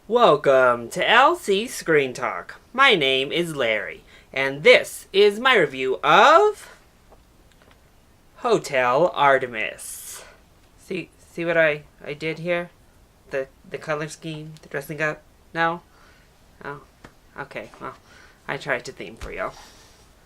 Welcome to LC Screen Talk. My name is Larry, and this is my review of Hotel Artemis. See what I did here? The color scheme, the dressing up? No? Oh, okay, well, I tried to theme for you.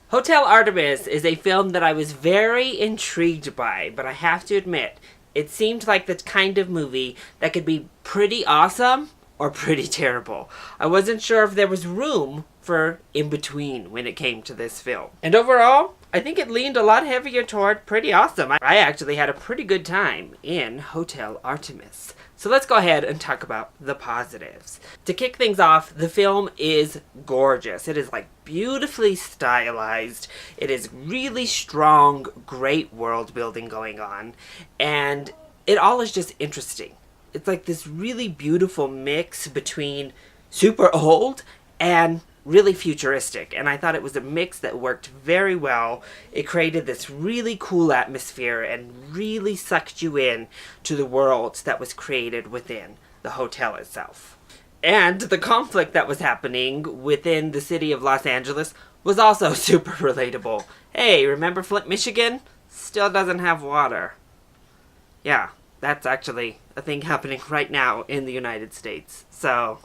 Hotel Artemis is a film that I was very intrigued by, but I have to admit, it seemed like the kind of movie that could be pretty awesome or pretty terrible. I wasn't sure if there was room for in between when it came to this film. And overall, I think it leaned a lot heavier toward pretty awesome. I actually had a pretty good time in Hotel Artemis. So let's go ahead and talk about the positives. To kick things off, the film is gorgeous. It is like beautifully stylized. It is really strong, great world building going on. And it all is just interesting. It's like this really beautiful mix between super old and really futuristic. And I thought it was a mix that worked very well. It created this really cool atmosphere and really sucked you in to the world that was created within the hotel itself. And the conflict that was happening within the city of Los Angeles was also super relatable. Hey, remember Flint, Michigan? Still doesn't have water. Yeah, that's actually a thing happening right now in the United States. So,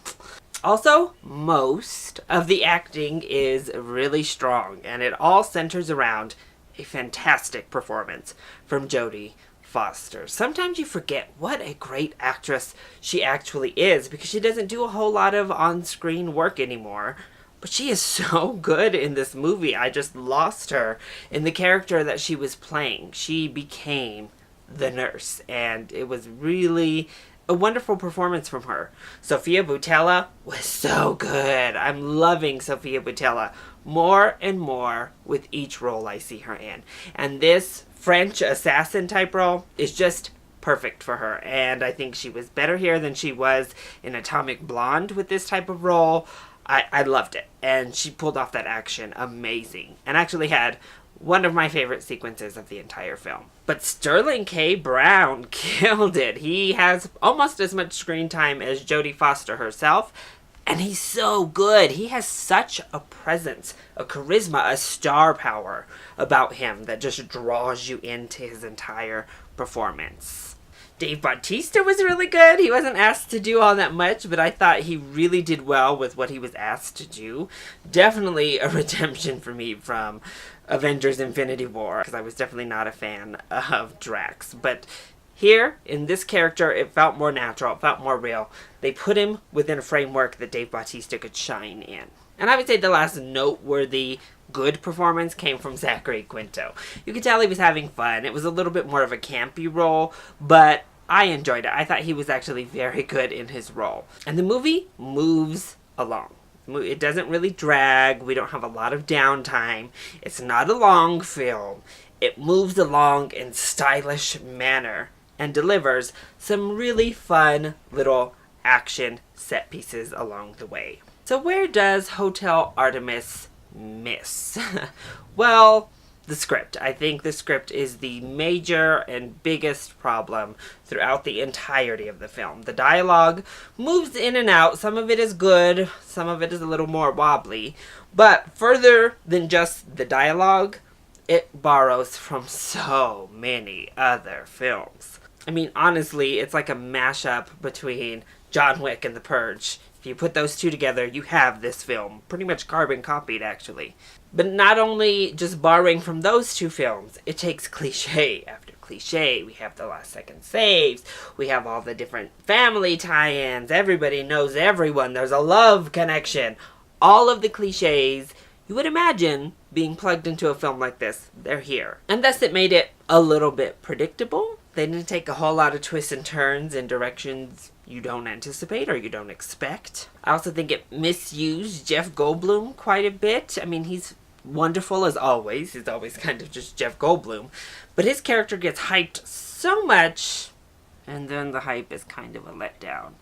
also, most of the acting is really strong, and it all centers around a fantastic performance from Jodie Foster. Sometimes you forget what a great actress she actually is, because she doesn't do a whole lot of on-screen work anymore. But she is so good in this movie. I just lost her in the character that she was playing. She became the nurse, and it was really a wonderful performance from her. Sofia Boutella was so good. I'm loving Sofia Boutella more and more with each role I see her in. And this French assassin type role is just perfect for her. And I think she was better here than she was in Atomic Blonde with this type of role. I loved it. And she pulled off that action amazing. And actually had one of my favorite sequences of the entire film. But Sterling K. Brown killed it. He has almost as much screen time as Jodie Foster herself, and he's so good. He has such a presence, a charisma, a star power about him that just draws you into his entire performance. Dave Bautista was really good. He wasn't asked to do all that much, but I thought he really did well with what he was asked to do. Definitely a redemption for me from Avengers Infinity War, because I was definitely not a fan of Drax. But here, in this character, it felt more natural, it felt more real. They put him within a framework that Dave Bautista could shine in. And I would say the last noteworthy good performance came from Zachary Quinto. You could tell he was having fun. It was a little bit more of a campy role, but I enjoyed it. I thought he was actually very good in his role. And the movie moves along. It doesn't really drag. We don't have a lot of downtime. It's not a long film. It moves along in stylish manner and delivers some really fun little action set pieces along the way. So where does Hotel Artemis miss? Well, the script. I think the script is the major and biggest problem throughout the entirety of the film. The dialogue moves in and out. Some of it is good, some of it is a little more wobbly. But further than just the dialogue, it borrows from so many other films. I mean, honestly, it's like a mashup between John Wick and The Purge. If you put those two together, you have this film. Pretty much carbon copied, actually. But not only just borrowing from those two films, it takes cliche after cliche. We have the last second saves. We have all the different family tie-ins. Everybody knows everyone. There's a love connection. All of the cliches you would imagine being plugged into a film like this, they're here. And thus it made it a little bit predictable. They didn't take a whole lot of twists and turns in directions you don't anticipate or you don't expect. I also think it misused Jeff Goldblum quite a bit. I mean, he's wonderful as always. He's always kind of just Jeff Goldblum. But his character gets hyped so much, and then the hype is kind of a letdown.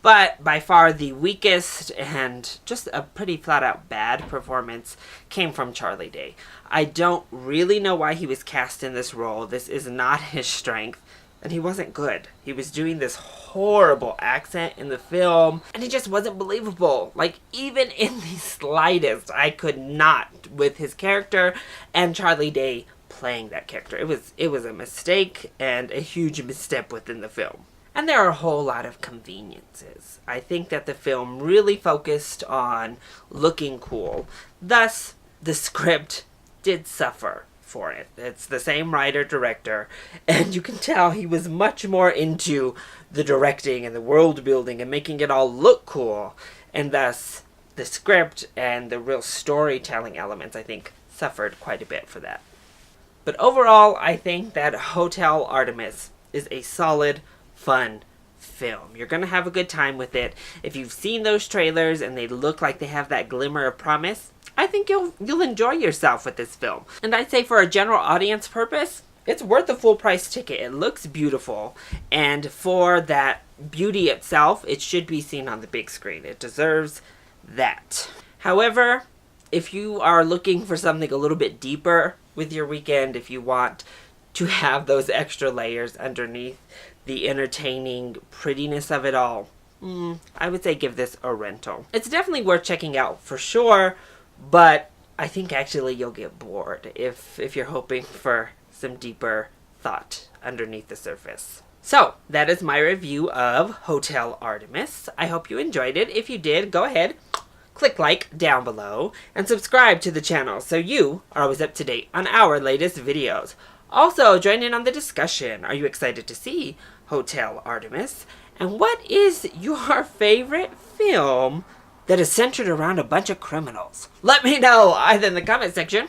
But by far the weakest and just a pretty flat-out bad performance came from Charlie Day. I don't really know why he was cast in this role. This is not his strength. and he wasn't good. He was doing this horrible accent in the film, and he just wasn't believable. Like, even in the slightest, I could not with his character and Charlie Day playing that character. It was a mistake and a huge misstep within the film. And there are a whole lot of conveniences. I think that the film really focused on looking cool. Thus, the script did suffer for it. It's the same writer-director, and you can tell he was much more into the directing and the world building and making it all look cool. And thus, the script and the real storytelling elements, I think, suffered quite a bit for that. But overall, I think that Hotel Artemis is a solid, fun film. You're going to have a good time with it. If you've seen those trailers and they look like they have that glimmer of promise, I think you'll enjoy yourself with this film. And I'd say for a general audience purpose, it's worth the full price ticket. It looks beautiful, and for that beauty itself, it should be seen on the big screen. It deserves that. However, if you are looking for something a little bit deeper with your weekend, if you want to have those extra layers underneath the entertaining prettiness of it all, I would say give this a rental. It's definitely worth checking out for sure, but I think actually you'll get bored if you're hoping for some deeper thought underneath the surface. So, that is my review of Hotel Artemis. I hope you enjoyed it. If you did, go ahead, click like down below, and subscribe to the channel so you are always up to date on our latest videos. Also, join in on the discussion. Are you excited to see Hotel Artemis? And what is your favorite film that is centered around a bunch of criminals? Let me know either in the comment section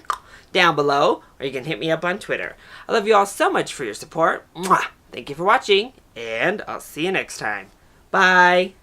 down below, or you can hit me up on Twitter. I love you all so much for your support. Mwah! Thank you for watching, and I'll see you next time. Bye!